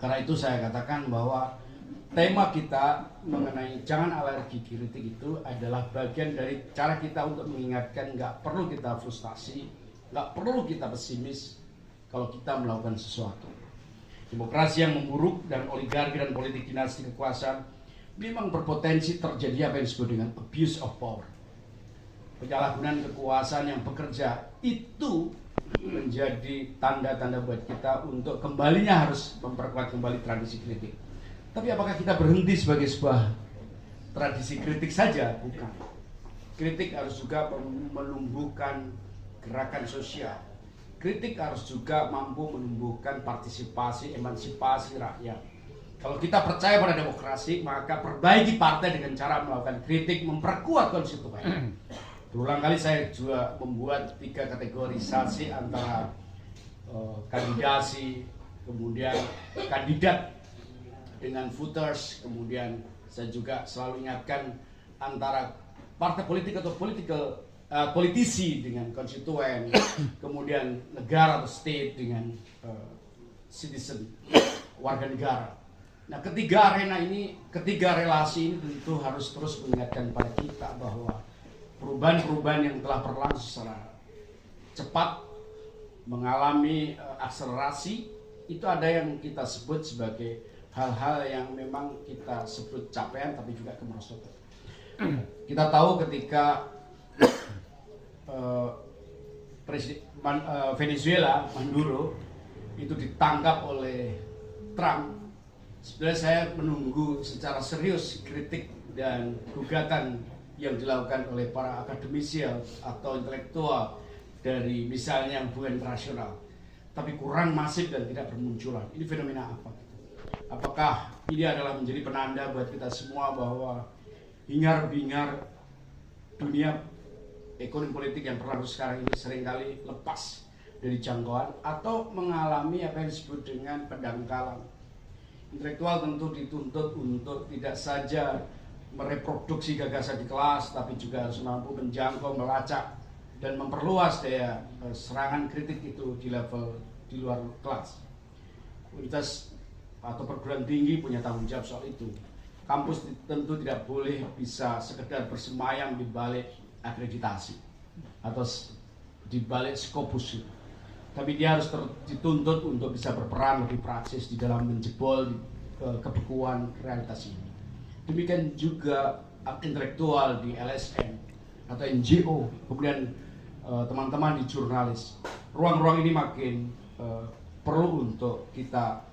Karena itu saya katakan bahwa tema kita mengenai jangan alergi kritik itu adalah bagian dari cara kita untuk mengingatkan nggak perlu kita frustasi, nggak perlu kita pesimis kalau kita melakukan sesuatu. Demokrasi yang memburuk dan oligarki dan politik dinasti kekuasaan memang berpotensi terjadi apa yang disebut dengan abuse of power. Penyalahgunaan kekuasaan yang bekerja itu menjadi tanda-tanda buat kita untuk kembalinya harus memperkuat kembali tradisi kritik. Tapi apakah kita berhenti sebagai sebuah tradisi kritik saja? Bukan. Kritik harus juga menumbuhkan gerakan sosial. Kritik harus juga mampu menumbuhkan partisipasi, emansipasi rakyat. Kalau kita percaya pada demokrasi, maka perbaiki partai dengan cara melakukan kritik, memperkuat konstituen. Berulang kali saya juga membuat 3 kategorisasi antara kandidasi, kemudian kandidat dengan voters, kemudian saya juga selalu ingatkan antara partai politik atau politisi dengan konstituen, kemudian negara atau state dengan citizen, warga negara. Nah, ketiga arena ini, ketiga relasi ini tentu harus terus mengingatkan pada kita bahwa perubahan-perubahan yang telah berlangsung secara cepat mengalami akselerasi, itu ada yang kita sebut sebagai hal-hal yang memang kita sebut capaian tapi juga kemerosotan. Kita tahu ketika Venezuela, Maduro itu ditangkap oleh Trump, sebenarnya saya menunggu secara serius kritik dan gugatan yang dilakukan oleh para akademisi atau intelektual dari misalnya hubungan internasional, tapi kurang masif dan tidak bermunculan. Ini fenomena apa? Apakah ini adalah menjadi penanda buat kita semua bahwa hingar-bingar dunia ekonomi politik yang berlaku sekarang ini seringkali lepas dari jangkauan atau mengalami apa yang disebut dengan pendangkalan? Intelektual tentu dituntut untuk tidak saja mereproduksi gagasan di kelas, tapi juga harus mampu menjangkau, melacak, dan memperluas daya serangan kritik itu di level di luar kelas. Universitas atau perguruan tinggi punya tanggung jawab soal itu. Kampus tentu tidak boleh bisa sekedar bersemayam di balik akreditasi atau di balik Scopus, tapi dia harus dituntut untuk bisa berperan lebih praksis di dalam menjebol kebekuan realitas ini. Demikian juga intelektual di LSM atau NGO, kemudian teman-teman di jurnalis. Ruang-ruang ini makin perlu untuk kita